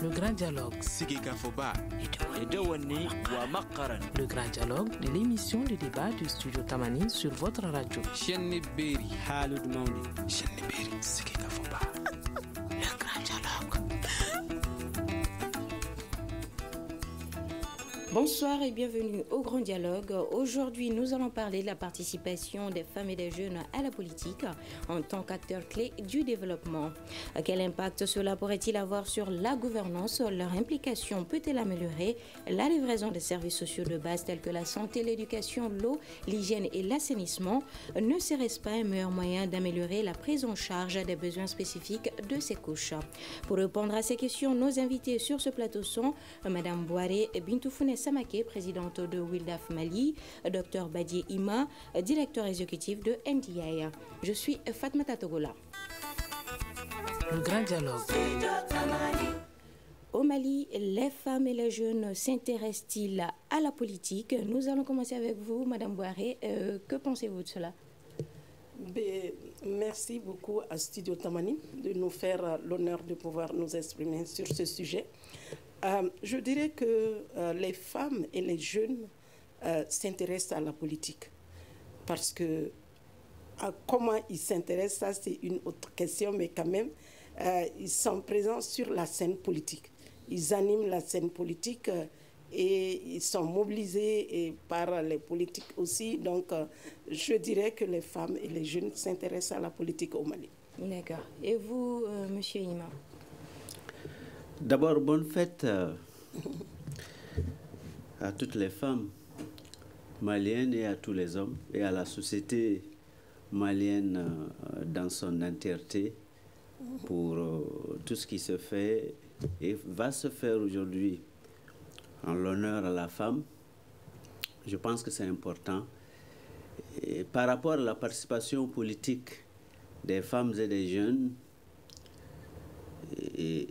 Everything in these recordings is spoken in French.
Le grand dialogue. Le grand dialogue de l'émission de débat du studio Tamani sur votre radio. Le grand dialogue. Bonsoir et bienvenue au Grand Dialogue. Aujourd'hui, nous allons parler de la participation des femmes et des jeunes à la politique en tant qu'acteurs clés du développement. Quel impact cela pourrait-il avoir sur la gouvernance? Leur implication peut-elle améliorer la livraison des services sociaux de base tels que la santé, l'éducation, l'eau, l'hygiène et l'assainissement? Ne serait-ce pas un meilleur moyen d'améliorer la prise en charge des besoins spécifiques de ces couches? Pour répondre à ces questions, nos invités sur ce plateau sont Madame Boiré Bintoufouné Samaké, présidente de Wildaf Mali, Dr Badié Ima, directeur exécutif de NDI. Je suis Fatmata Togola. Le grand dialogue. Au Mali, les femmes et les jeunes s'intéressent-ils à la politique? Nous allons commencer avec vous, Madame Boiré. Que pensez-vous de cela? Merci beaucoup à Studio Tamani de nous faire l'honneur de pouvoir nous exprimer sur ce sujet. Je dirais que les femmes et les jeunes s'intéressent à la politique parce que comment ils s'intéressent, ça c'est une autre question, mais quand même, ils sont présents sur la scène politique. Ils animent la scène politique et ils sont mobilisés par les politiques aussi. Donc, je dirais que les femmes et les jeunes s'intéressent à la politique au Mali. D'accord. Et vous, Monsieur Ima? D'abord, bonne fête à toutes les femmes maliennes et à tous les hommes et à la société malienne dans son entièreté pour tout ce qui se fait et va se faire aujourd'hui en l'honneur à la femme. Je pense que c'est important. Et par rapport à la participation politique des femmes et des jeunes, et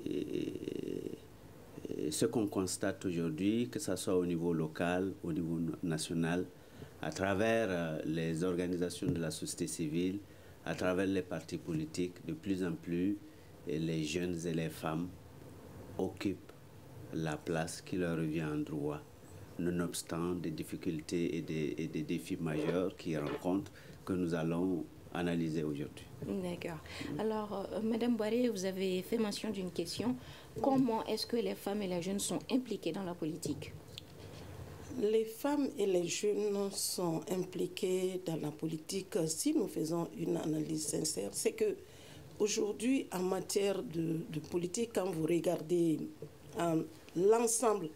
ce qu'on constate aujourd'hui, que ce soit au niveau local, au niveau national, à travers les organisations de la société civile, à travers les partis politiques, de plus en plus, les jeunes et les femmes occupent la place qui leur revient en droit, nonobstant des difficultés et des défis majeurs qu'ils rencontrent, que nous allons analyser aujourd'hui. D'accord. Alors, Madame Boiré, vous avez fait mention d'une question. Comment est-ce que les femmes et les jeunes sont impliqués dans la politique? Les femmes et les jeunes sont impliqués dans la politique. Si nous faisons une analyse sincère, c'est que aujourd'hui, en matière de politique, quand vous regardez l'ensemble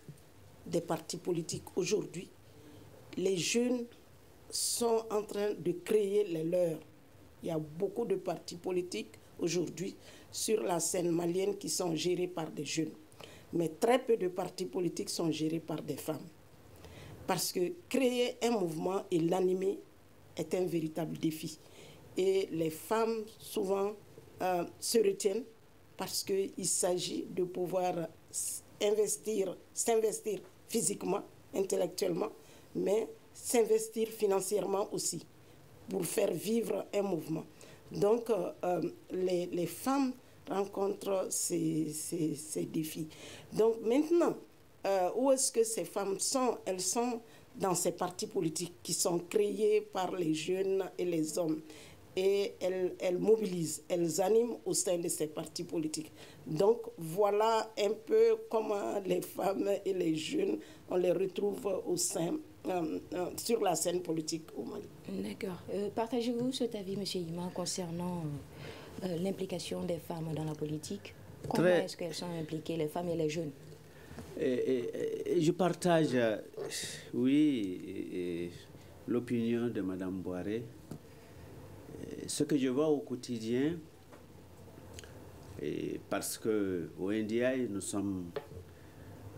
des partis politiques aujourd'hui, les jeunes sont en train de créer les leurs. Il y a beaucoup de partis politiques aujourd'hui sur la scène malienne qui sont gérés par des jeunes. Mais très peu de partis politiques sont gérés par des femmes. Parce que créer un mouvement et l'animer est un véritable défi. Et les femmes, souvent, se retiennent parce qu'il s'agit de pouvoir s'investir physiquement, intellectuellement, mais s'investir financièrement aussi, pour faire vivre un mouvement. Donc, les femmes rencontrent ces défis. Donc, maintenant, où est-ce que ces femmes sont? Elles sont dans ces partis politiques qui sont créés par les jeunes et les hommes. Et elles mobilisent, elles animent au sein de ces partis politiques. Donc, voilà un peu comment les femmes et les jeunes, on les retrouve au sein sur la scène politique au Mali. D'accord. Partagez-vous cet avis, M. Ima, concernant l'implication des femmes dans la politique? Comment est-ce qu'elles sont impliquées, les femmes et les jeunes? Je partage, oui, l'opinion de Mme Boiré. Ce que je vois au quotidien, parce qu'au NDI, nous sommes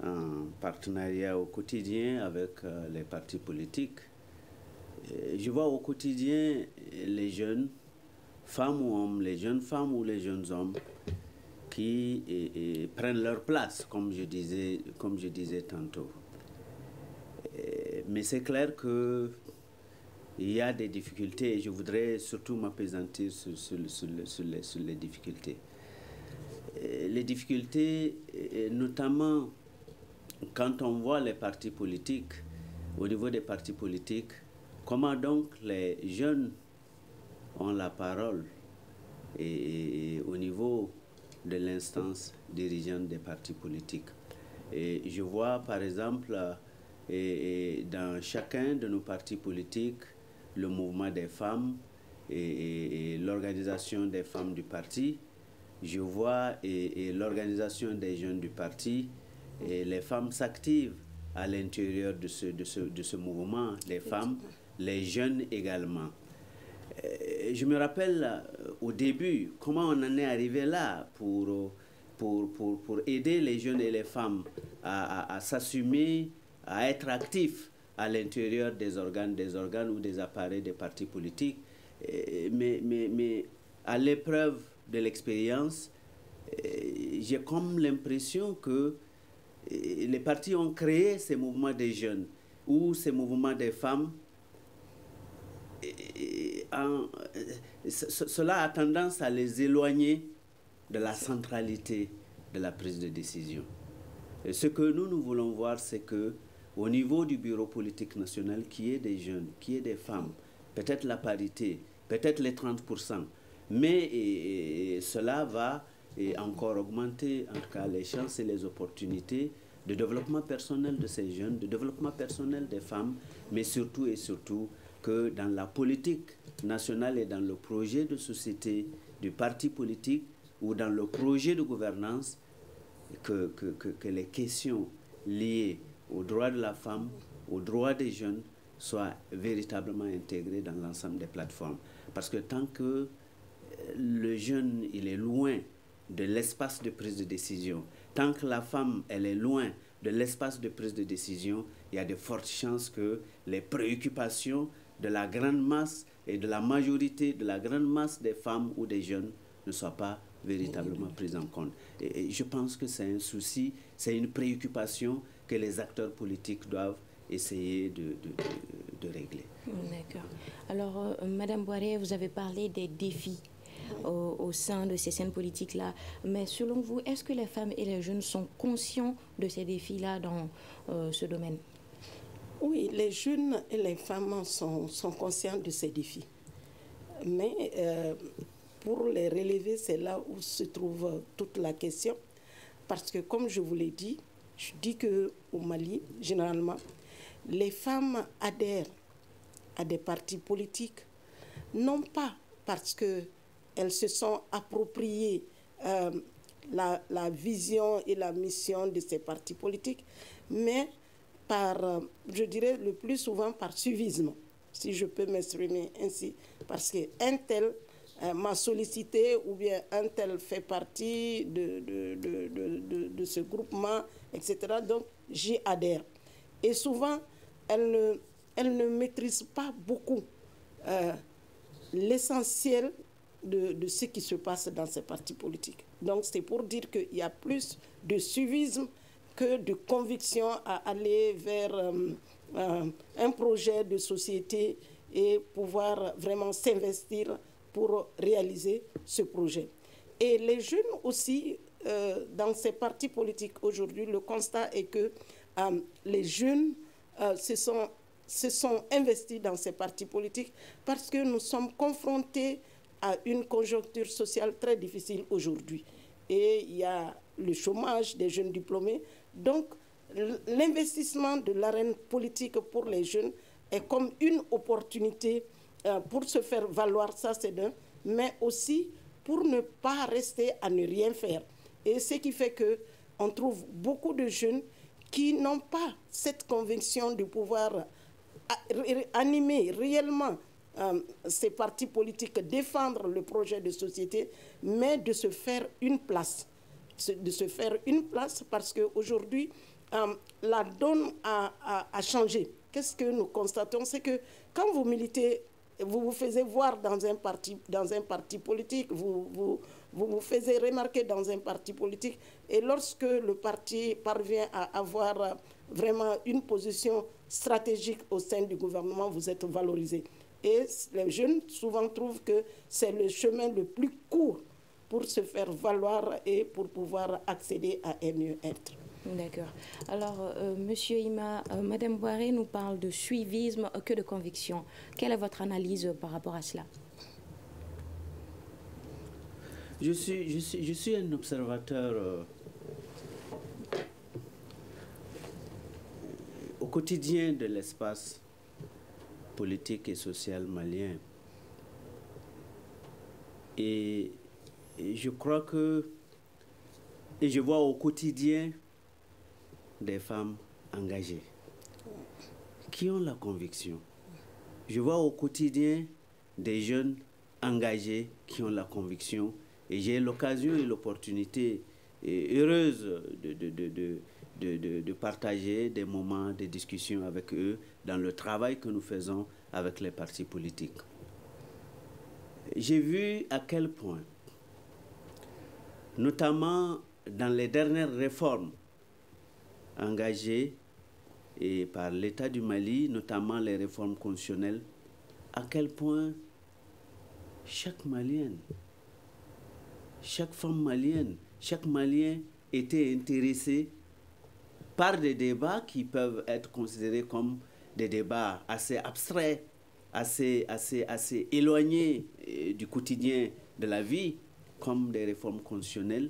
en partenariat au quotidien avec les partis politiques. Je vois au quotidien les jeunes, femmes ou hommes, les jeunes femmes ou les jeunes hommes qui prennent leur place, comme je disais tantôt. Mais c'est clair que il y a des difficultés et je voudrais surtout m'appesantir sur les difficultés. Les des difficultés, notamment quand on voit les partis politiques, au niveau des partis politiques, comment donc les jeunes ont la parole et au niveau de l'instance dirigeante des partis politiques. Et je vois par exemple dans chacun de nos partis politiques le mouvement des femmes et l'organisation des femmes du parti. Je vois l'organisation des jeunes du parti, et les femmes s'activent à l'intérieur de ce mouvement, les femmes, les jeunes également. Je me rappelle au début comment on en est arrivé là pour aider les jeunes et les femmes à s'assumer, à être actifs à l'intérieur des organes ou des appareils des partis politiques. Mais à l'épreuve de l'expérience, j'ai comme l'impression que les partis ont créé ces mouvements des jeunes ou ces mouvements des femmes. Cela a tendance à les éloigner de la centralité de la prise de décision. Et ce que nous voulons voir, c'est que au niveau du bureau politique national, qu'il y ait des jeunes, qu'il y ait des femmes, peut-être la parité, peut-être les 30%, mais cela va encore augmenter en tout cas les chances et les opportunités de développement personnel de ces jeunes, de développement personnel des femmes, mais surtout et surtout que dans la politique nationale et dans le projet de société du parti politique ou dans le projet de gouvernance, que les questions liées aux droits de la femme, aux droits des jeunes soient véritablement intégrées dans l'ensemble des plateformes. Parce que tant que le jeune il est loin de l'espace de prise de décision, tant que la femme elle est loin de l'espace de prise de décision, il y a de fortes chances que les préoccupations de la grande masse et de la majorité de la grande masse des femmes ou des jeunes ne soient pas véritablement prises en compte. Et je pense que c'est un souci, c'est une préoccupation que les acteurs politiques doivent essayer de régler. D'accord. Alors, Madame Boiré, vous avez parlé des défis au sein de ces scènes politiques-là. Mais selon vous, est-ce que les femmes et les jeunes sont conscients de ces défis-là dans ce domaine? Oui, les jeunes et les femmes sont conscients de ces défis. Mais pour les relever, c'est là où se trouve toute la question. Parce que, comme je vous l'ai dit, je dis qu'au Mali, généralement, les femmes adhèrent à des partis politiques, non pas parce qu'elles se sont appropriées la vision et la mission de ces partis politiques, mais par, je dirais le plus souvent par suivisme, si je peux m'exprimer ainsi, parce qu'un tel m'a sollicité ou bien un tel fait partie de ce groupement, etc. Donc, j'y adhère. Et souvent, elle ne maîtrise pas beaucoup l'essentiel de ce qui se passe dans ces partis politiques. Donc, c'est pour dire qu'il y a plus de suivisme que de conviction à aller vers un projet de société et pouvoir vraiment s'investir pour réaliser ce projet. Et les jeunes aussi, dans ces partis politiques aujourd'hui, le constat est que les jeunes se sont investis dans ces partis politiques parce que nous sommes confrontés à une conjoncture sociale très difficile aujourd'hui. Et il y a le chômage des jeunes diplômés. Donc, l'investissement de l'arène politique pour les jeunes est comme une opportunité pour se faire valoir, ça c'est d'un, mais aussi pour ne pas rester à ne rien faire. Et ce qui fait qu'on trouve beaucoup de jeunes qui n'ont pas cette conviction de pouvoir animer réellement ces partis politiques, défendre le projet de société, mais de se faire une place. De se faire une place parce qu'aujourd'hui, la donne a changé. Qu'est-ce que nous constatons? C'est que quand vous militez, vous vous faites voir dans un parti politique, vous vous faites remarquer dans un parti politique, et lorsque le parti parvient à avoir vraiment une position stratégique au sein du gouvernement, vous êtes valorisé. Et les jeunes souvent trouvent que c'est le chemin le plus court pour se faire valoir et pour pouvoir accéder à un mieux-être. D'accord. Alors, Monsieur Ima, Madame Boiré nous parle de suivisme que de conviction. Quelle est votre analyse par rapport à cela? Je suis un observateur au quotidien de l'espace politique et social malien. Et je crois que, et je vois au quotidien des femmes engagées qui ont la conviction. Je vois au quotidien des jeunes engagés qui ont la conviction. Et j'ai l'occasion et l'opportunité heureuse de partager des moments de discussion avec eux dans le travail que nous faisons avec les partis politiques. J'ai vu à quel point, notamment dans les dernières réformes engagées et par l'État du Mali, notamment les réformes constitutionnelles, à quel point chaque Malienne, chaque femme malienne, chaque Malien était intéressé par des débats qui peuvent être considérés comme des débats assez abstraits, assez éloignés du quotidien de la vie, comme des réformes constitutionnelles.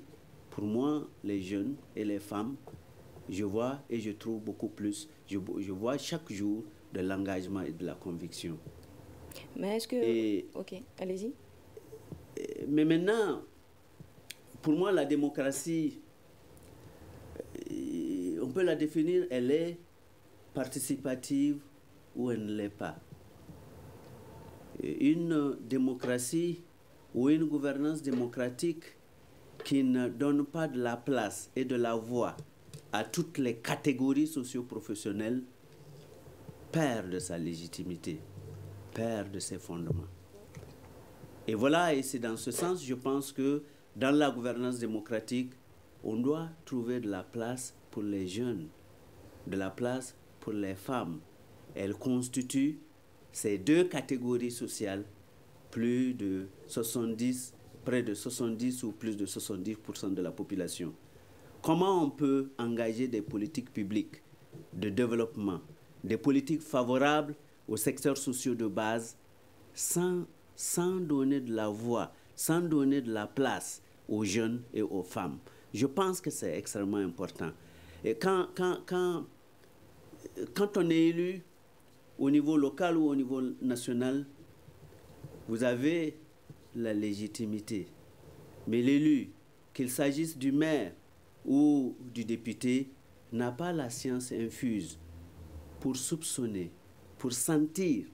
Pour moi, les jeunes et les femmes, je vois et je trouve beaucoup plus, je vois chaque jour de l'engagement et de la conviction. Mais est-ce que... Ok, allez-y. Mais maintenant, pour moi, la démocratie, on peut la définir, elle est participative ou elle ne l'est pas. Une démocratie ou une gouvernance démocratique qui ne donne pas de la place et de la voix à toutes les catégories socio-professionnelles perd de sa légitimité, perd de ses fondements. Et voilà, et c'est dans ce sens, je pense que dans la gouvernance démocratique, on doit trouver de la place pour les jeunes, de la place pour les femmes. Elles constituent ces deux catégories sociales, plus de 70, près de 70 ou plus de 70% de la population. Comment on peut engager des politiques publiques de développement, des politiques favorables aux secteurs sociaux de base sans donner de la voix, sans donner de la place aux jeunes et aux femmes? Je pense que c'est extrêmement important. Et quand on est élu au niveau local ou au niveau national, vous avez la légitimité. Mais l'élu, qu'il s'agisse du maire ou du député, n'a pas la science infuse pour soupçonner, pour sentir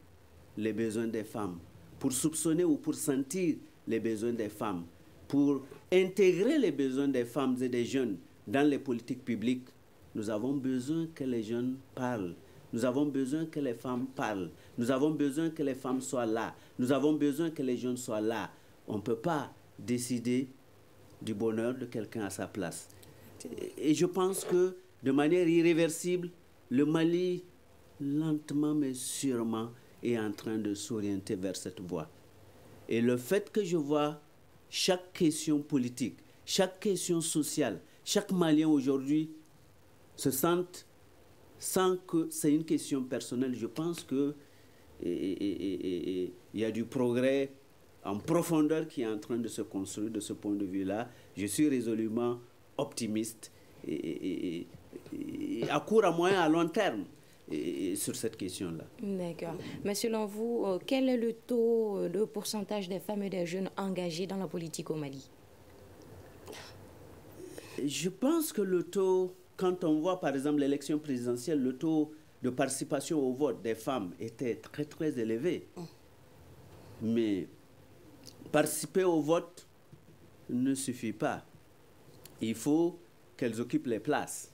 les besoins des femmes, pour soupçonner ou pour sentir les besoins des femmes, pour intégrer les besoins des femmes et des jeunes dans les politiques publiques. Nous avons besoin que les jeunes parlent. Nous avons besoin que les femmes parlent. Nous avons besoin que les femmes soient là. Nous avons besoin que les jeunes soient là. On ne peut pas décider du bonheur de quelqu'un à sa place. Et je pense que de manière irréversible, le Mali, lentement mais sûrement, est en train de s'orienter vers cette voie. Et le fait que je vois chaque question politique, chaque question sociale, chaque Malien aujourd'hui se sente sans que c'est une question personnelle. Je pense qu'il y a du progrès en profondeur qui est en train de se construire de ce point de vue-là. Je suis résolument optimiste et à court, à moyen, à long terme sur cette question-là. D'accord. Mais selon vous, quel est le taux de pourcentage des femmes et des jeunes engagés dans la politique au Mali? Je pense que le taux, quand on voit par exemple l'élection présidentielle, le taux de participation au vote des femmes était très très élevé. Mais participer au vote ne suffit pas. Il faut qu'elles occupent les places.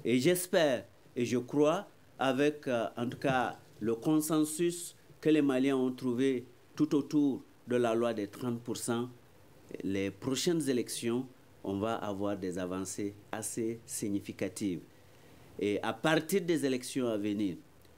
Et j'espère et je crois, avec en tout cas le consensus que les Maliens ont trouvé tout autour de la loi des 30%, les prochaines élections, on va avoir des avancées assez significatives. Et à partir des élections à venir.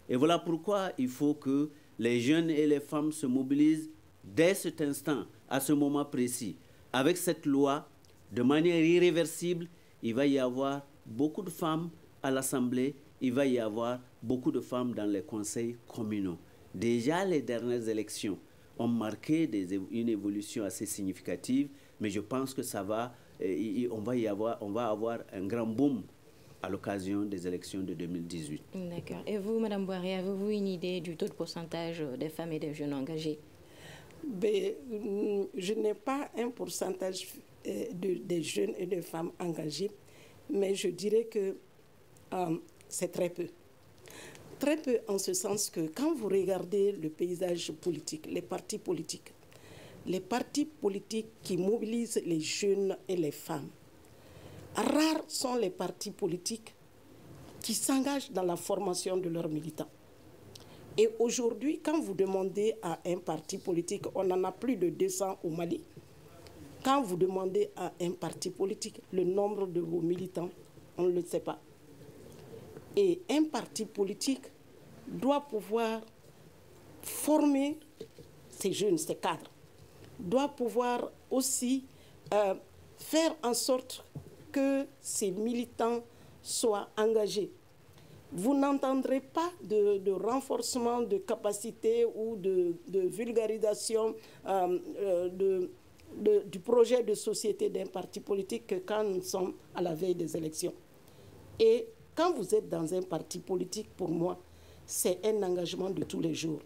Et voilà pourquoi il faut que les jeunes et les femmes se mobilisent dès cet instant, à ce moment précis, avec cette loi, de manière irréversible, il va y avoir beaucoup de femmes à l'Assemblée, il va y avoir beaucoup de femmes dans les conseils communaux. Déjà, les dernières élections ont marqué une évolution assez significative, mais je pense que ça va, on va avoir un grand boom à l'occasion des élections de 2018. D'accord. Et vous, Mme Boiré, avez-vous une idée du taux de pourcentage des femmes et des jeunes engagés? Je n'ai pas un pourcentage des jeunes et des femmes engagées, mais je dirais que c'est très peu. Très peu en ce sens que quand vous regardez le paysage politique, les partis politiques qui mobilisent les jeunes et les femmes, rares sont les partis politiques qui s'engagent dans la formation de leurs militants. Et aujourd'hui, quand vous demandez à un parti politique, on en a plus de 200 au Mali, quand vous demandez à un parti politique le nombre de vos militants, on ne le sait pas. Et un parti politique doit pouvoir former ces jeunes, ces cadres, doit pouvoir aussi faire en sorte que ces militants soient engagés. Vous n'entendrez pas de renforcement de capacité ou de vulgarisation du projet de société d'un parti politique que quand nous sommes à la veille des élections. Et quand vous êtes dans un parti politique, pour moi, c'est un engagement de tous les jours.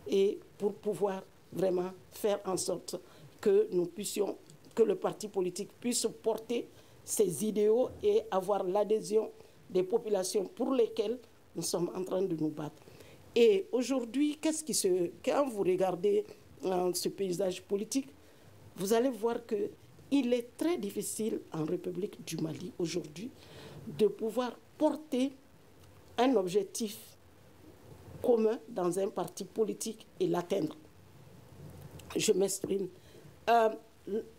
Et pour pouvoir vraiment faire en sorte que que le parti politique puisse porter ses idéaux et avoir l'adhésion des populations pour lesquelles nous sommes en train de nous battre. Et aujourd'hui, quand vous regardez ce paysage politique, vous allez voir qu'il est très difficile en République du Mali aujourd'hui de pouvoir porter un objectif commun dans un parti politique et l'atteindre. Je m'exprime.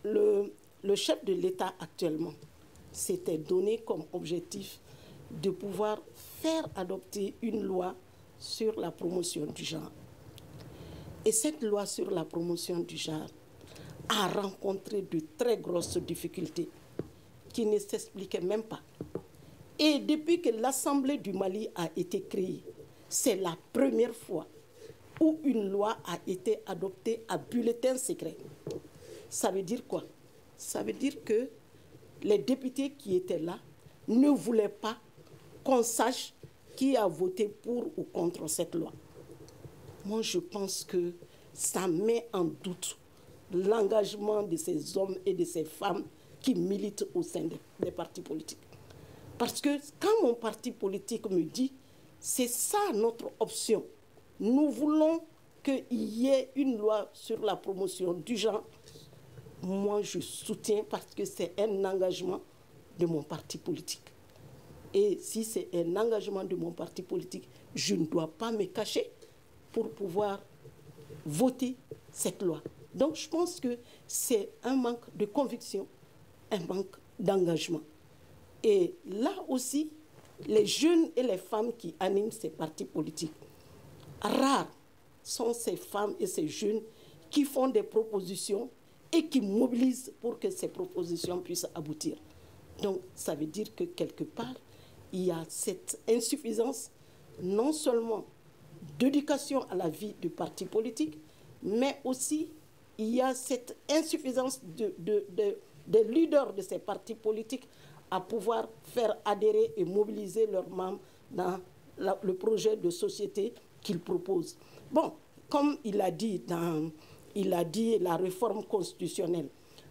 Le chef de l'État actuellement s'était donné comme objectif de pouvoir faire adopter une loi sur la promotion du genre. Et cette loi sur la promotion du genre a rencontré de très grosses difficultés qui ne s'expliquaient même pas. Et depuis que l'Assemblée du Mali a été créée, c'est la première fois où une loi a été adoptée à bulletin secret. Ça veut dire quoi? Ça veut dire que les députés qui étaient là ne voulaient pas qu'on sache qui a voté pour ou contre cette loi. Moi, je pense que ça met en doute l'engagement de ces hommes et de ces femmes qui militent au sein des partis politiques. Parce que quand mon parti politique me dit, c'est ça notre option, nous voulons qu'il y ait une loi sur la promotion du genre, moi je soutiens parce que c'est un engagement de mon parti politique. Et si c'est un engagement de mon parti politique, je ne dois pas me cacher pour pouvoir voter cette loi. Donc je pense que c'est un manque de conviction, un manque d'engagement. Et là aussi, les jeunes et les femmes qui animent ces partis politiques, rares sont ces femmes et ces jeunes qui font des propositions et qui mobilisent pour que ces propositions puissent aboutir. Donc ça veut dire que quelque part, il y a cette insuffisance non seulement d'éducation à la vie du parti politique, mais aussi il y a cette insuffisance des leaders de ces partis politiques à pouvoir faire adhérer et mobiliser leurs membres dans le projet de société qu'ils proposent. Bon, comme il a dit la réforme constitutionnelle.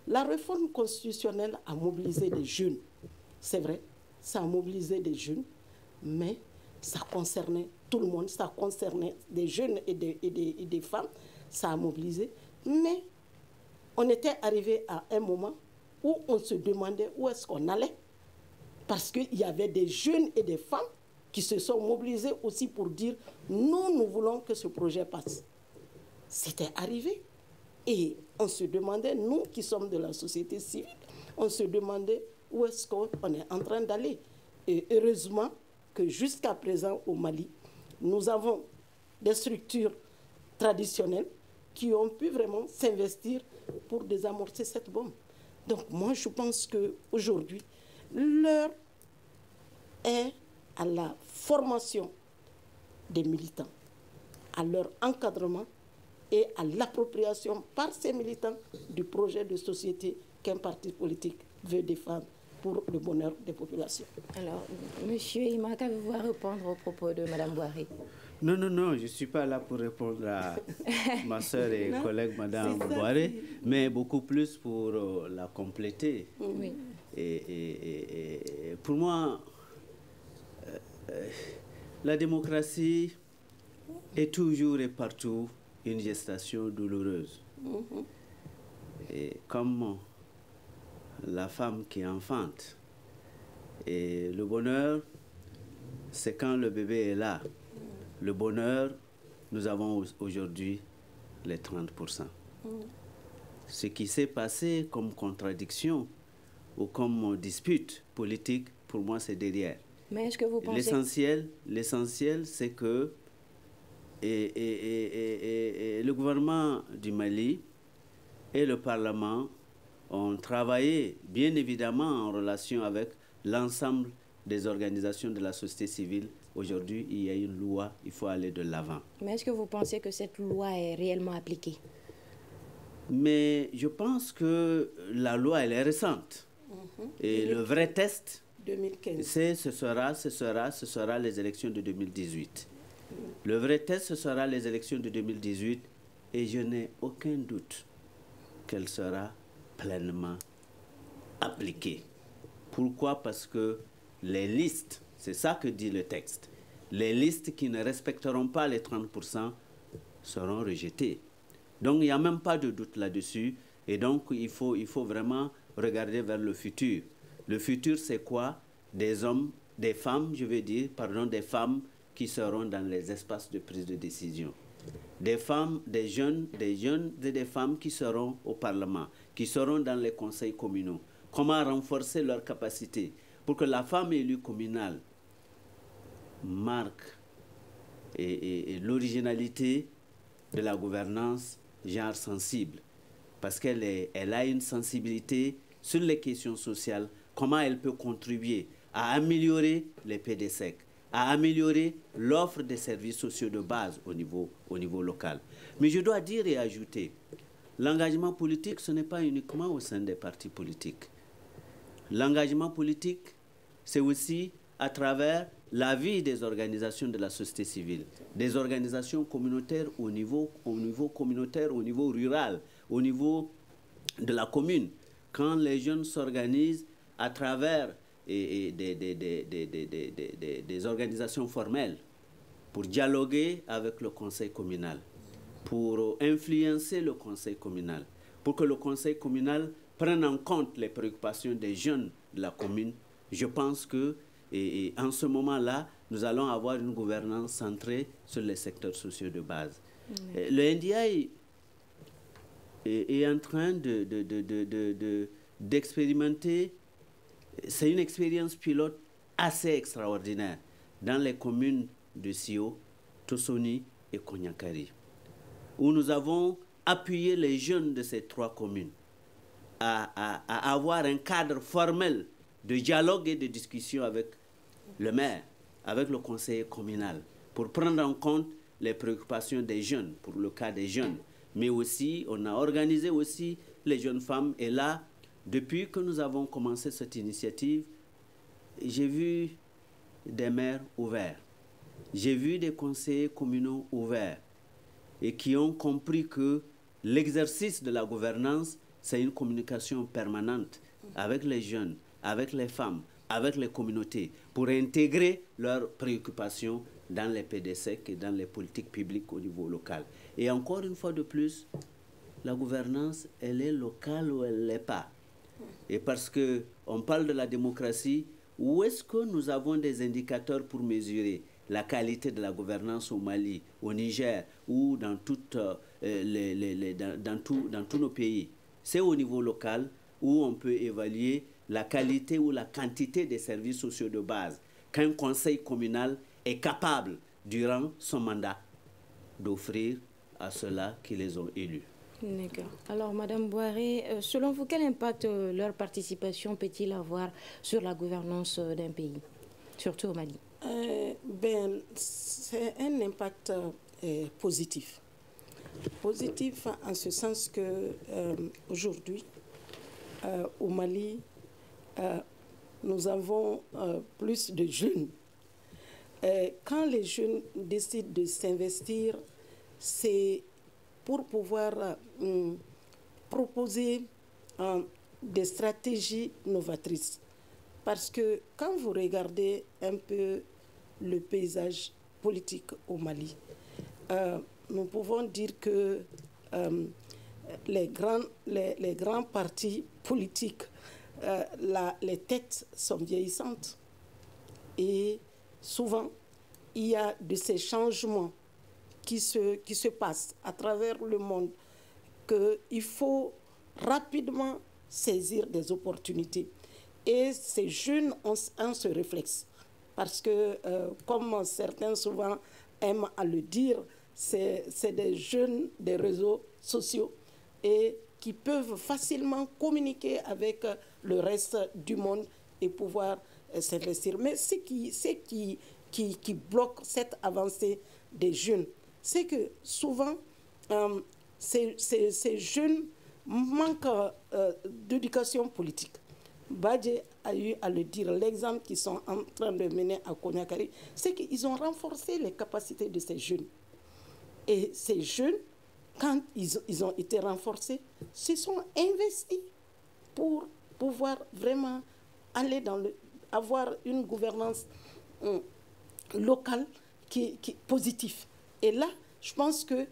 La réforme constitutionnelle a mobilisé des jeunes. C'est vrai, ça a mobilisé des jeunes, mais ça concernait tout le monde, ça concernait des jeunes et des femmes, ça a mobilisé. Mais on était arrivé à un moment où on se demandait où est-ce qu'on allait. Parce qu'il y avait des jeunes et des femmes qui se sont mobilisés aussi pour dire « nous voulons que ce projet passe ». C'était arrivé. Et on se demandait, nous qui sommes de la société civile, on se demandait où est-ce qu'on est en train d'aller. Et heureusement que jusqu'à présent au Mali, nous avons des structures traditionnelles qui ont pu vraiment s'investir pour désamorcer cette bombe. Donc moi, je pense qu'aujourd'hui, l'heure est à la formation des militants, à leur encadrement et à l'appropriation par ces militants du projet de société qu'un parti politique veut défendre pour le bonheur des populations. Alors, M. Imaka, vous va répondre aux propos de Mme Boiré. Non, je ne suis pas là pour répondre à ma soeur et collègue Mme Boiré, mais beaucoup plus pour la compléter. Oui. Et pour moi, la démocratie est toujours et partout une gestation douloureuse. Et comme la femme qui enfante, et le bonheur, c'est quand le bébé est là. Le bonheur, nous avons aujourd'hui les 30%. Ce qui s'est passé comme contradiction ou comme dispute politique, pour moi, c'est derrière. Mais est-ce que vous pensez... L'essentiel, c'est que le gouvernement du Mali et le Parlement ont travaillé, bien évidemment, en relation avec l'ensemble des organisations de la société civile. Aujourd'hui, il y a une loi, il faut aller de l'avant. Mais est-ce que vous pensez que cette loi est réellement appliquée? Mais je pense que la loi, elle est récente. Et le vrai test, 2015. ce sera les élections de 2018. Le vrai test, ce sera les élections de 2018 et je n'ai aucun doute qu'elle sera pleinement appliquée. Pourquoi? Parce que les listes, c'est ça que dit le texte, les listes qui ne respecteront pas les 30% seront rejetées. Donc il n'y a même pas de doute là-dessus et donc il faut vraiment regarder vers le futur. Le futur, c'est quoi? Des hommes, des femmes, des femmes qui seront dans les espaces de prise de décision. Des femmes, des jeunes et des femmes qui seront au Parlement, qui seront dans les conseils communaux. Comment renforcer leur capacité pour que la femme élue communale marque et l'originalité de la gouvernance genre sensible. Parce qu'elle a une sensibilité sur les questions sociales, comment elle peut contribuer à améliorer les PDSEC, à améliorer l'offre des services sociaux de base au niveau local. Mais je dois dire et ajouter, l'engagement politique, ce n'est pas uniquement au sein des partis politiques. L'engagement politique, c'est aussi à travers la vie des organisations de la société civile, des organisations communautaires au niveau communautaire, au niveau rural, au niveau de la commune. Quand les jeunes s'organisent à travers des organisations formelles pour dialoguer avec le conseil communal, pour influencer le conseil communal, pour que le conseil communal prenne en compte les préoccupations des jeunes de la commune, je pense que en ce moment-là, nous allons avoir une gouvernance centrée sur les secteurs sociaux de base. Le NDI est en train d'expérimenter, c'est une expérience pilote assez extraordinaire dans les communes de Sio, Tosoni et Konyakari, où nous avons appuyé les jeunes de ces trois communes à avoir un cadre formel de dialogue et de discussion avec le maire, avec le conseiller communal, pour prendre en compte les préoccupations des jeunes, pour le cas des jeunes. Mais aussi, on a organisé aussi les jeunes femmes. Et là, depuis que nous avons commencé cette initiative, j'ai vu des maires ouverts. J'ai vu des conseillers communaux ouverts et qui ont compris que l'exercice de la gouvernance, c'est une communication permanente avec les jeunes, avec les femmes, avec les communautés, pour intégrer leurs préoccupations dans les PDSEC et dans les politiques publiques au niveau local. Et encore une fois de plus, la gouvernance, elle est locale ou elle ne l'est pas. Et parce qu'on parle de la démocratie, où est-ce que nous avons des indicateurs pour mesurer la qualité de la gouvernance au Mali, au Niger ou dans tous nos pays? C'est au niveau local où on peut évaluer la qualité ou la quantité des services sociaux de base qu'un conseil communal est capable, durant son mandat, d'offrir à ceux-là qui les ont élus. D'accord. Alors, Madame Boiré, selon vous, quel impact leur participation peut-il avoir sur la gouvernance d'un pays, surtout au Mali? C'est un impact positif. Positif en ce sens que aujourd'hui, au Mali, nous avons plus de jeunes. Quand les jeunes décident de s'investir, c'est pour pouvoir proposer des stratégies novatrices. Parce que quand vous regardez un peu le paysage politique au Mali, nous pouvons dire que les grands partis politiques, les têtes sont vieillissantes. Et souvent, il y a de ces changements qui se passent à travers le monde qu'il faut rapidement saisir des opportunités. Et ces jeunes ont ce réflexe. Parce que, comme certains souvent aiment à le dire, c'est des jeunes des réseaux sociaux et qui peuvent facilement communiquer avec le reste du monde et pouvoir s'investir. Mais ce qui bloque cette avancée des jeunes, c'est que souvent, ces jeunes manquent d'éducation politique. Badje a eu à le dire, l'exemple qu'ils sont en train de mener à Conakry, c'est qu'ils ont renforcé les capacités de ces jeunes. Et ces jeunes, quand ils ont été renforcés, se sont investis pour pouvoir vraiment aller avoir une gouvernance locale qui est positive. Et là, je pense que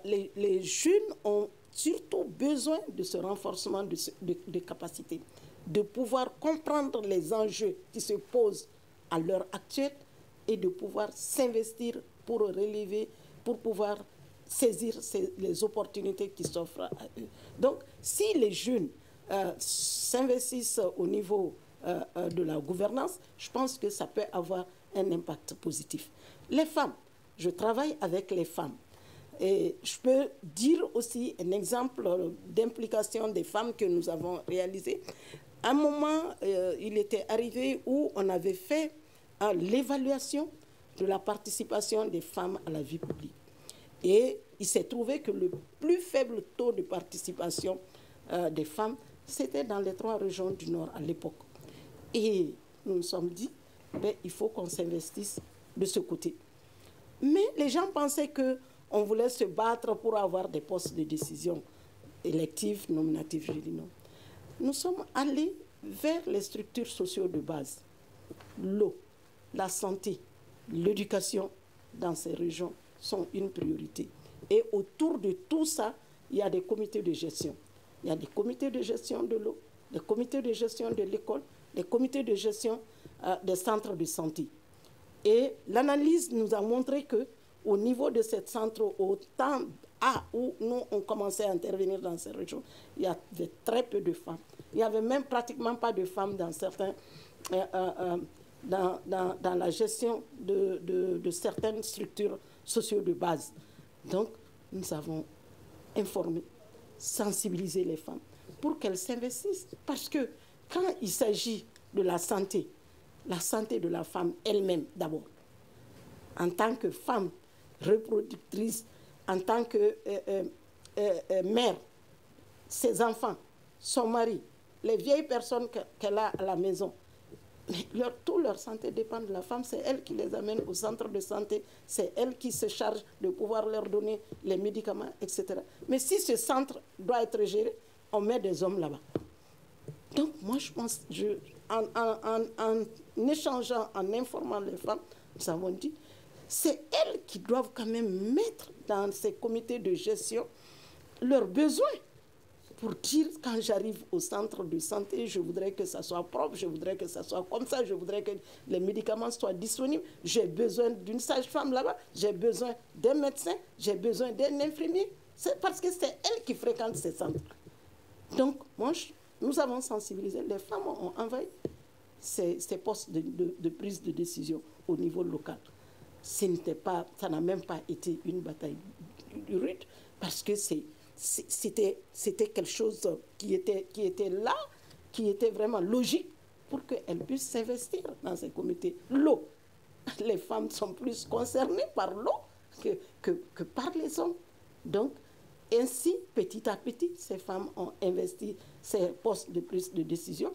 les jeunes ont surtout besoin de ce renforcement de capacités, de pouvoir comprendre les enjeux qui se posent à l'heure actuelle et de pouvoir s'investir pour relever, pour pouvoir saisir les opportunités qui s'offrent à eux. Donc, si les jeunes s'investissent au niveau de la gouvernance, je pense que ça peut avoir un impact positif. Les femmes, je travaille avec les femmes. Et je peux dire aussi un exemple d'implication des femmes que nous avons réalisé. À un moment, il était arrivé où on avait fait l'évaluation de la participation des femmes à la vie publique. Et il s'est trouvé que le plus faible taux de participation des femmes, c'était dans les 3 régions du Nord à l'époque. Et nous nous sommes dit, il faut qu'on s'investisse de ce côté. Mais les gens pensaient qu'on voulait se battre pour avoir des postes de décision électives, nominatifs, je dis non. Nous sommes allés vers les structures sociales de base. L'eau, la santé, l'éducation dans ces régions sont une priorité. Et autour de tout ça, il y a des comités de gestion. Il y a des comités de gestion de l'eau, des comités de gestion de l'école, des comités de gestion des centres de santé. Et l'analyse nous a montré qu'au niveau de ces centres, au temps où nous on commençait à intervenir dans ces régions, il y avait très peu de femmes. Il n'y avait même pratiquement pas de femmes dans certains, dans la gestion de certaines structures sociales de base. Donc, nous avons informé, sensibilisé les femmes pour qu'elles s'investissent. Parce que quand il s'agit de la santé de la femme elle-même d'abord, en tant que femme reproductrice, en tant que mère, ses enfants, son mari, les vieilles personnes qu'elle a à la maison, toute leur santé dépend de la femme. C'est elle qui les amène au centre de santé, c'est elle qui se charge de pouvoir leur donner les médicaments, etc. Mais si ce centre doit être géré, on met des hommes là-bas. Donc moi je pense, en échangeant, en informant les femmes, nous avons dit, c'est elles qui doivent quand même mettre dans ces comités de gestion leurs besoins. Pour dire, quand j'arrive au centre de santé, je voudrais que ça soit propre, je voudrais que ça soit comme ça, je voudrais que les médicaments soient disponibles, j'ai besoin d'une sage-femme là-bas, j'ai besoin d'un médecin, j'ai besoin d'un infirmier. C'est parce que c'est elles qui fréquentent ces centres. Donc, nous avons sensibilisé, les femmes ont envahi ces postes de prise de décision au niveau local. Ça n'a même pas été une bataille rude, parce que c'était quelque chose qui était là, qui était vraiment logique pour qu'elles puissent s'investir dans ces comités. L'eau, les femmes sont plus concernées par l'eau que par les hommes. Donc, ainsi, petit à petit, ces femmes ont investi ces postes de prise de décision.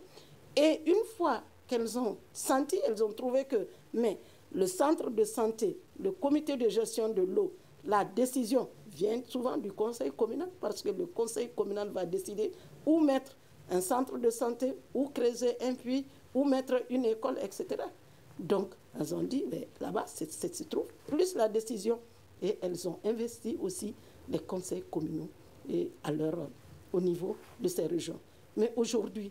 Et une fois qu'elles ont senti, elles ont trouvé que mais le centre de santé, le comité de gestion de l'eau, la décision vient souvent du conseil communal parce que le conseil communal va décider où mettre un centre de santé, où creuser un puits, où mettre une école, etc. Donc, elles ont dit, mais là-bas, se trouve plus la décision. Et elles ont investi aussi les conseils communaux et au niveau de ces régions. Mais aujourd'hui,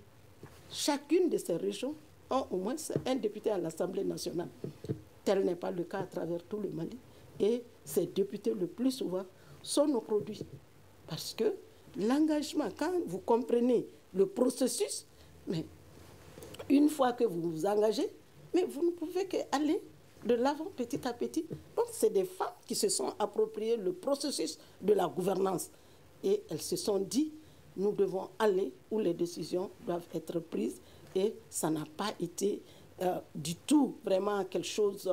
chacune de ces régions a au moins un député à l'Assemblée nationale. Tel n'est pas le cas à travers tout le Mali. Et ces députés, le plus souvent, sont nos produits. Parce que l'engagement, quand vous comprenez le processus, mais une fois que vous vous engagez, mais vous ne pouvez qu'aller de l'avant petit à petit. Donc, c'est des femmes qui se sont appropriées le processus de la gouvernance. Et elles se sont dit, nous devons aller où les décisions doivent être prises. Et ça n'a pas été du tout vraiment quelque chose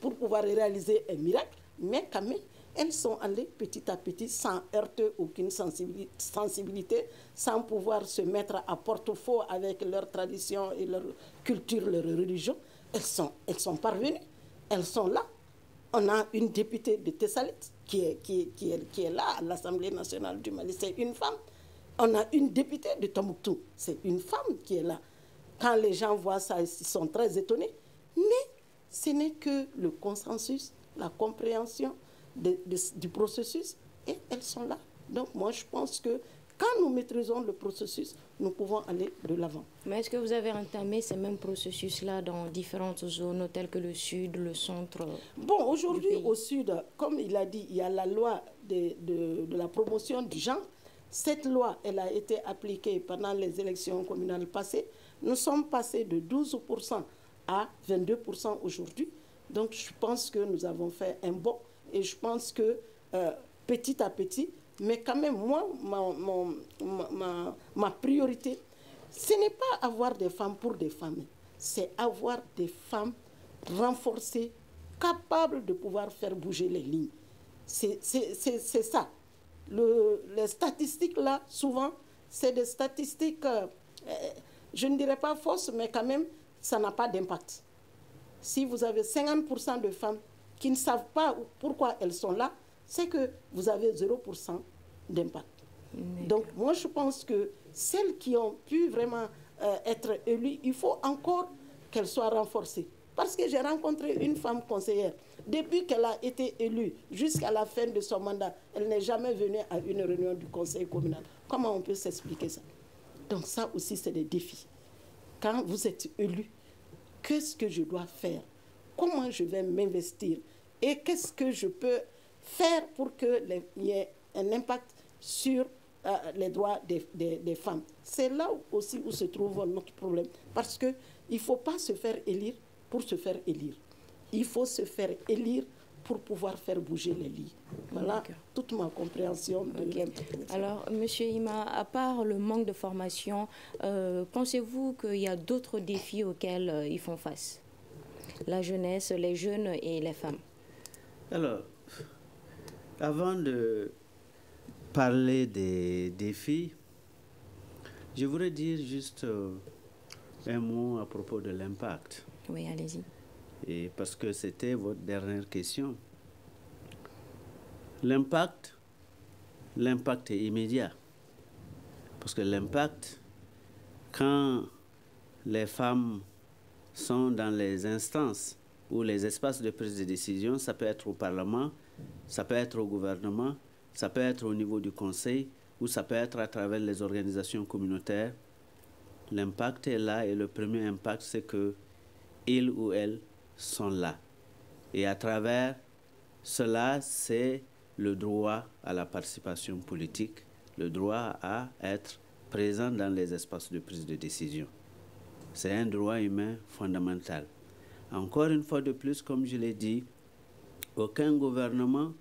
pour pouvoir réaliser un miracle. Mais quand même, elles sont allées petit à petit sans heurter aucune sensibilité, sans pouvoir se mettre à porte-faux avec leur tradition et leur culture, leur religion. Elles sont parvenues, elles sont là. On a une députée de Tessalit qui est là à l'Assemblée nationale du Mali, c'est une femme. On a une députée de Tombouctou, c'est une femme qui est là. Quand les gens voient ça, ils sont très étonnés. Mais ce n'est que le consensus, la compréhension du processus, et elles sont là. Donc moi, je pense que quand nous maîtrisons le processus, nous pouvons aller de l'avant. Mais est-ce que vous avez entamé ces mêmes processus-là dans différentes zones, telles que le sud, le centre? Bon, aujourd'hui, au sud, comme il a dit, il y a la loi de la promotion du genre. Cette loi, elle a été appliquée pendant les élections communales passées. Nous sommes passés de 12% à 22% aujourd'hui. Donc, je pense que nous avons fait un bond. Et je pense que petit à petit, mais quand même, moi, ma priorité, ce n'est pas avoir des femmes pour des femmes. C'est avoir des femmes renforcées, capables de pouvoir faire bouger les lignes. C'est ça. Les statistiques, là, souvent, c'est des statistiques, je ne dirais pas fausses, mais quand même, ça n'a pas d'impact. Si vous avez 50% de femmes qui ne savent pas pourquoi elles sont là, c'est que vous avez 0% d'impact. Donc, moi, je pense que celles qui ont pu vraiment être élues, il faut encore qu'elles soient renforcées. Parce que j'ai rencontré une femme conseillère. Depuis qu'elle a été élue jusqu'à la fin de son mandat, elle n'est jamais venue à une réunion du conseil communal. Comment on peut s'expliquer ça? Donc ça aussi, c'est des défis. Quand vous êtes élu, qu'est-ce que je dois faire? Comment je vais m'investir? Et qu'est-ce que je peux faire pour qu'il y ait un impact sur les droits des femmes? C'est là aussi où se trouve notre problème. Parce qu'il ne faut pas se faire élire pour se faire élire. Il faut se faire élire pour pouvoir faire bouger les lits. Voilà toute ma compréhension de Alors, M. Ima, à part le manque de formation, pensez-vous qu'il y a d'autres défis auxquels ils font face? La jeunesse, les jeunes et les femmes. Alors, avant de parler des défis, je voudrais dire juste un mot à propos de l'impact. Oui, allez-y. Et parce que c'était votre dernière question. L'impact est immédiat. Parce que l'impact, quand les femmes sont dans les instances ou les espaces de prise de décision, ça peut être au Parlement, ça peut être au gouvernement, ça peut être au niveau du Conseil, ou ça peut être à travers les organisations communautaires. L'impact est là et le premier impact, c'est que ils ou elles sont là. Et à travers cela, c'est le droit à la participation politique, le droit à être présent dans les espaces de prise de décision. C'est un droit humain fondamental. Encore une fois de plus, comme je l'ai dit, aucun gouvernement,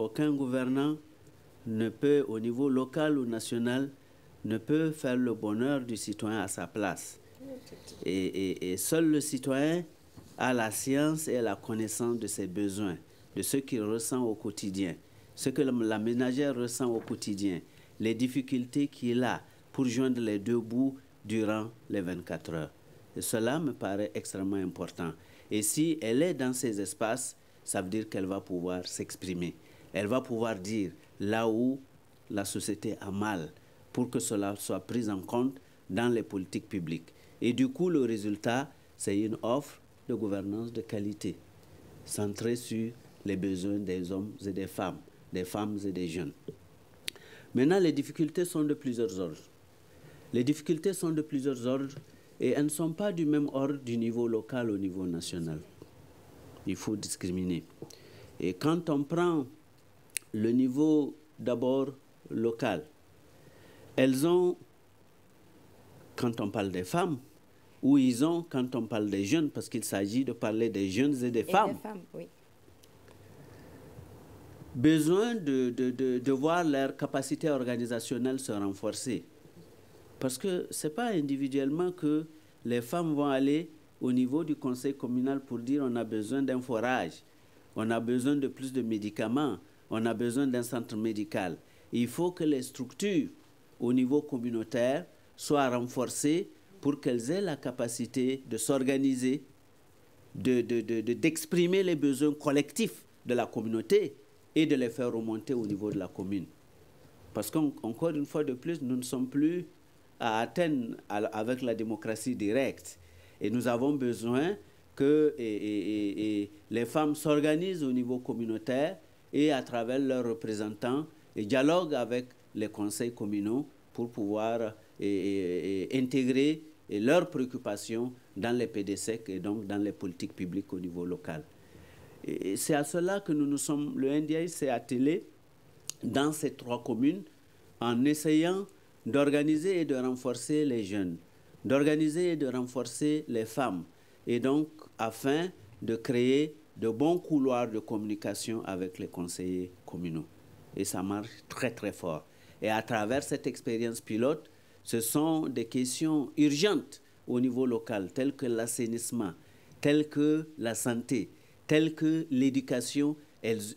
aucun gouvernant ne peut, au niveau local ou national, ne peut faire le bonheur du citoyen à sa place. Et seul le citoyen a la science et la connaissance de ses besoins, de ce qu'il ressent au quotidien, ce que la ménagère ressent au quotidien, les difficultés qu'il a pour joindre les deux bouts durant les 24 heures. Et cela me paraît extrêmement important. Et si elle est dans ces espaces, ça veut dire qu'elle va pouvoir s'exprimer. Elle va pouvoir dire là où la société a mal pour que cela soit pris en compte dans les politiques publiques. Et du coup, le résultat, c'est une offre de gouvernance de qualité, centrée sur les besoins des hommes et des femmes et des jeunes. Maintenant, les difficultés sont de plusieurs ordres. Les difficultés sont de plusieurs ordres et elles ne sont pas du même ordre du niveau local au niveau national. Il faut discriminer. Et quand on prend le niveau d'abord local, elles ont, quand on parle des femmes, ou ils ont quand on parle des jeunes, parce qu'il s'agit de parler des jeunes et des femmes. Des femmes, oui. Besoin de voir leur capacité organisationnelle se renforcer. Parce que ce n'est pas individuellement que les femmes vont aller au niveau du conseil communal pour dire on a besoin d'un forage, on a besoin de plus de médicaments, on a besoin d'un centre médical. Il faut que les structures au niveau communautaire soient renforcées pour qu'elles aient la capacité de s'organiser, d'exprimer les besoins collectifs de la communauté et de les faire remonter au niveau de la commune. Parce qu'encore une fois de plus, nous ne sommes plus à Athènes avec la démocratie directe. Et nous avons besoin que les femmes s'organisent au niveau communautaire et à travers leurs représentants et dialoguent avec les conseils communaux pour pouvoir intégrer leurs préoccupations dans les PDSEC et donc dans les politiques publiques au niveau local. Et c'est à cela que le NDI s'est attelé dans ces 3 communes en essayant d'organiser et de renforcer les jeunes, d'organiser et de renforcer les femmes, et donc afin de créer de bons couloirs de communication avec les conseillers communaux. Et ça marche très très fort. Et à travers cette expérience pilote, ce sont des questions urgentes au niveau local, telles que l'assainissement, telles que la santé, telles que l'éducation. Ils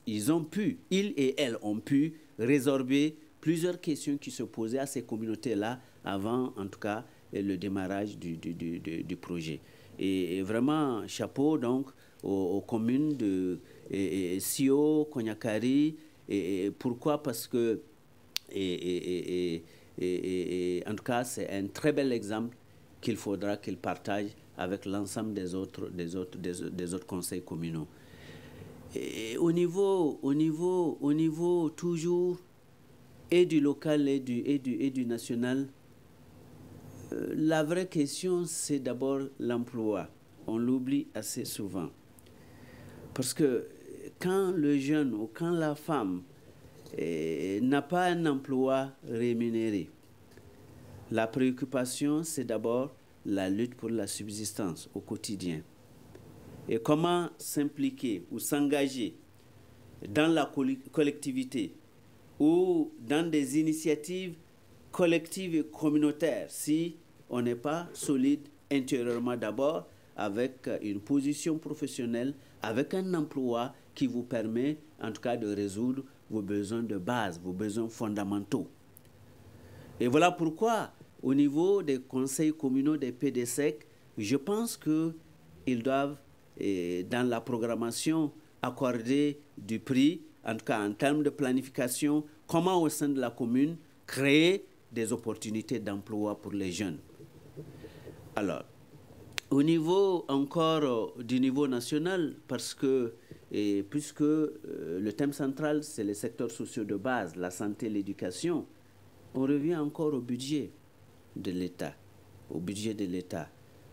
et elles ont pu résorber plusieurs questions qui se posaient à ces communautés-là avant, en tout cas, le démarrage du projet. Et vraiment, chapeau donc aux communes de Sio, Konyakari. Pourquoi? Parce que, en tout cas, c'est un très bel exemple qu'il faudra qu'ils partagent avec l'ensemble des autres conseils communaux. Et au niveau toujours et du local et du national, la vraie question, c'est d'abord l'emploi. On l'oublie assez souvent. Parce que quand le jeune ou quand la femme n'a pas un emploi rémunéré, la préoccupation, c'est d'abord la lutte pour la subsistance au quotidien. Et comment s'impliquer ou s'engager dans la collectivité ou dans des initiatives collectives et communautaires si on n'est pas solide intérieurement d'abord avec une position professionnelle, avec un emploi qui vous permet en tout cas de résoudre vos besoins de base, vos besoins fondamentaux. Et voilà pourquoi au niveau des conseils communaux des PDSEC, je pense qu'ils doivent, dans la programmation, accorder du prix, en tout cas en termes de planification, comment au sein de la commune créer des opportunités d'emploi pour les jeunes. Alors, au niveau encore du niveau national, parce que, puisque le thème central, c'est les secteurs sociaux de base, la santé, l'éducation, on revient encore au budget de l'État,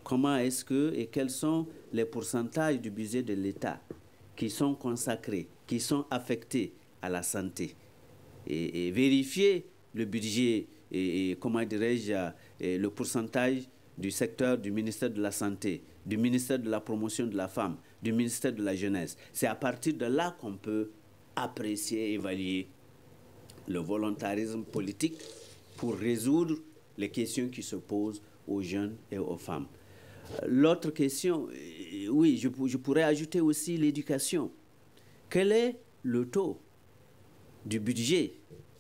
Comment est-ce que et quels sont les pourcentages du budget de l'État qui sont consacrés, qui sont affectés à la santé et vérifier le budget comment dirais-je, le pourcentage du secteur du ministère de la Santé, du ministère de la Promotion de la Femme, du ministère de la Jeunesse. C'est à partir de là qu'on peut apprécier, évaluer le volontarisme politique pour résoudre les questions qui se posent aux jeunes et aux femmes. L'autre question, oui, je pourrais ajouter aussi l'éducation. Quel est le taux du budget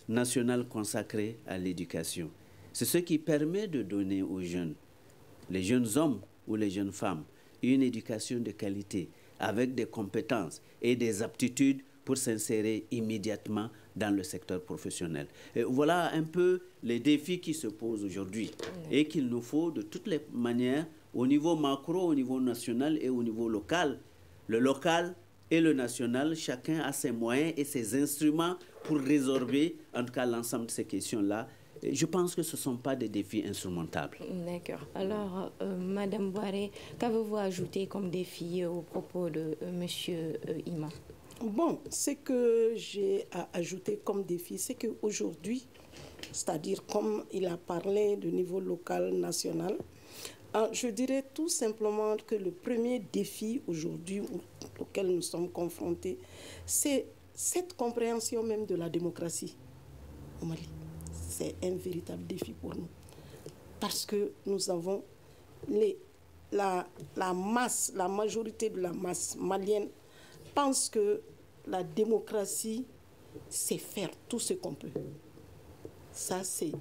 national consacré à l'éducation? C'est ce qui permet de donner aux jeunes, les jeunes hommes ou les jeunes femmes, une éducation de qualité, avec des compétences et des aptitudes pour s'insérer immédiatement dans le secteur professionnel. Et voilà un peu les défis qui se posent aujourd'hui et qu'il nous faut de toutes les manières, au niveau macro, au niveau national et au niveau local. Le local et le national, chacun a ses moyens et ses instruments pour résorber, en tout cas, l'ensemble de ces questions-là. Et je pense que ce ne sont pas des défis insurmontables. D'accord. Alors, Madame Boiré, qu'avez-vous ajouté comme défi au propos de Monsieur Ima? Bon, ce que j'ai à ajouter comme défi, c'est qu'aujourd'hui, c'est-à-dire comme il a parlé de niveau local, national, je dirais tout simplement que le premier défi aujourd'hui auquel nous sommes confrontés, c'est cette compréhension même de la démocratie au Mali. C'est un véritable défi pour nous. Parce que nous avons la masse, la majorité de la masse malienne pense que la démocratie, c'est faire tout ce qu'on peut. Ça, c'est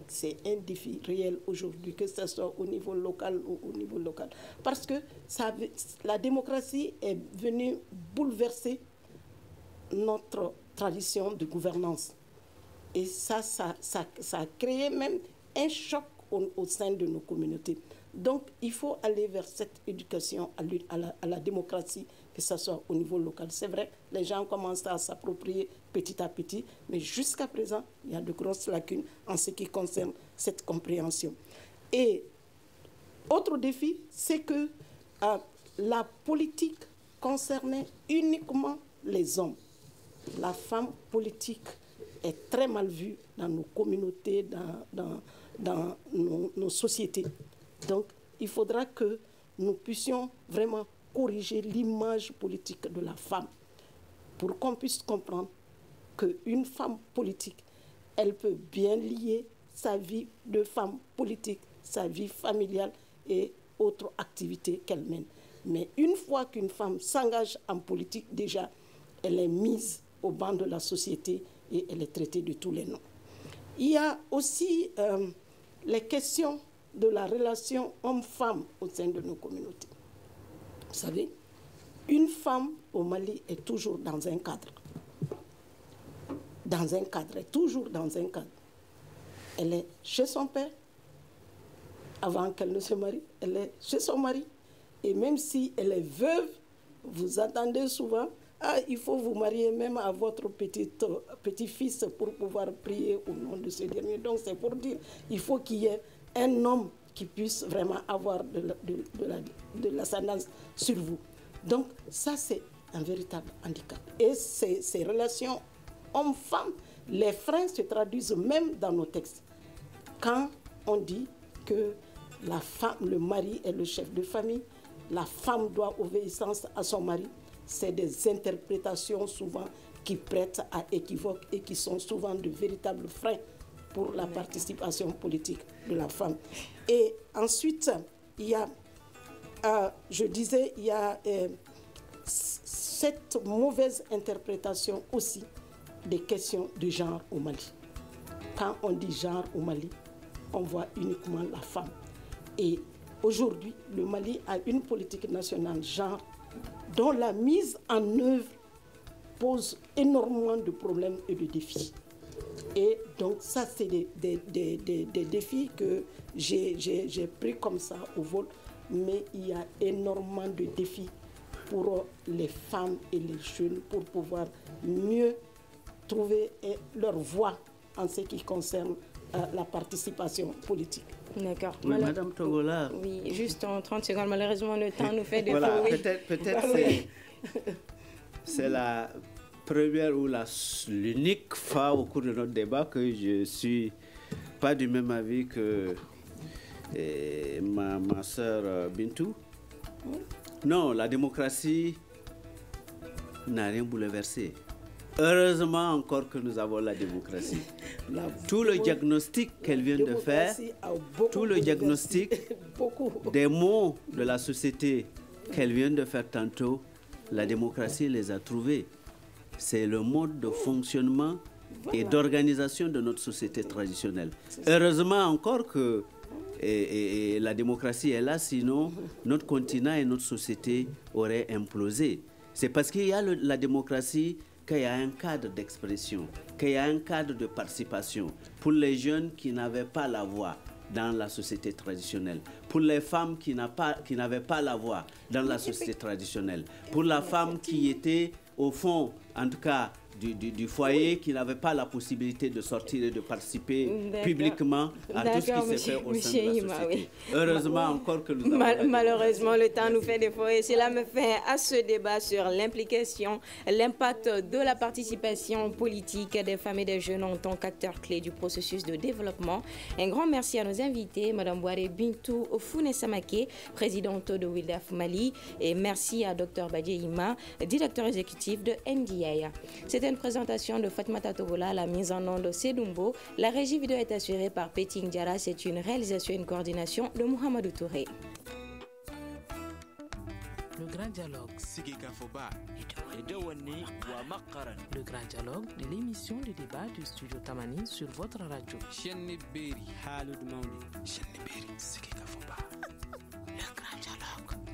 un défi réel aujourd'hui, que ce soit au niveau local ou au niveau local. Parce que la démocratie est venue bouleverser notre tradition de gouvernance. Et ça a créé même un choc au sein de nos communautés. Donc, il faut aller vers cette éducation à la démocratie, que ce soit au niveau local. C'est vrai, les gens commencent à s'approprier petit à petit, mais jusqu'à présent, il y a de grosses lacunes en ce qui concerne cette compréhension. Et autre défi, c'est que la politique concernait uniquement les hommes. La femme politique est très mal vue dans nos communautés, dans nos sociétés. Donc, il faudra que nous puissions vraiment corriger l'image politique de la femme pour qu'on puisse comprendre qu'une femme politique, elle peut bien lier sa vie de femme politique, sa vie familiale et autres activités qu'elle mène. Mais une fois qu'une femme s'engage en politique, déjà, elle est mise au banc de la société et elle est traitée de tous les noms. Il y a aussi les questions de la relation homme-femme au sein de nos communautés. Vous savez, une femme au Mali est toujours dans un cadre. Dans un cadre, elle est toujours dans un cadre. Elle est chez son père, avant qu'elle ne se marie, elle est chez son mari. Et même si elle est veuve, vous attendez souvent, il faut vous marier même à votre petit-fils pour pouvoir prier au nom de ce dernier. Donc c'est pour dire, il faut qu'il y ait un homme qui puisse vraiment avoir de l'ascendance sur vous. Donc ça, c'est un véritable handicap. Et ces relations hommes-femmes, les freins se traduisent même dans nos textes. Quand on dit que la femme, le mari est le chef de famille, la femme doit obéissance à son mari, c'est des interprétations souvent qui prêtent à équivoque et qui sont souvent de véritables freins pour la participation politique de la femme. Et ensuite, il y a, il y a cette mauvaise interprétation aussi des questions de genre au Mali. Quand on dit genre au Mali, on voit uniquement la femme. Et aujourd'hui, le Mali a une politique nationale genre dont la mise en œuvre pose énormément de problèmes et de défis. Et donc ça, c'est des défis que j'ai pris comme ça au vol, mais il y a énormément de défis pour les femmes et les jeunes pour pouvoir mieux trouver leur voie en ce qui concerne la participation politique. D'accord. Oui, Madame Togola. Oui, juste en 30 secondes, malheureusement, le temps nous fait défaut. Voilà, oui. peut-être c'est la première ou l'unique fois au cours de notre débat que je ne suis pas du même avis que ma sœur Bintou. Non, la démocratie n'a rien bouleversé. Heureusement encore que nous avons la démocratie. Tout le diagnostic qu'elle vient de faire, tout le diagnostic des maux de la société qu'elle vient de faire tantôt, la démocratie les a trouvés. C'est le mode de fonctionnement et d'organisation de notre société traditionnelle. Heureusement encore que la démocratie est là, sinon notre continent et notre société auraient implosé. C'est parce qu'il y a la démocratie qu'il y a un cadre d'expression, qu'il y a un cadre de participation pour les jeunes qui n'avaient pas la voix dans la société traditionnelle, pour les femmes qui n'avaient pas la voix dans la société traditionnelle, pour la femme qui était au fond, en tout cas, du foyer, qui n'avait pas la possibilité de sortir et de participer publiquement à tout ce qui se fait au sein de la société. Oui. Heureusement encore que nous avons... Malheureusement, le temps nous fait défaut et cela me fait à ce débat sur l'implication, l'impact de la participation politique des femmes et des jeunes en tant qu'acteurs clés du processus de développement. Un grand merci à nos invités, Mme Boare Bintou Founé-Samake, présidente de WILDAF Mali, et merci à Dr Badje Ima, directeur exécutif de NDA. C'était une présentation de Fatmata Togola, la mise en onde de Sedumbo. La régie vidéo est assurée par Peting Diara. C'est une réalisation et une coordination de Mohamedou Touré. Le grand dialogue. Le grand dialogue de l'émission de débat du studio Tamani sur votre radio. Le grand dialogue.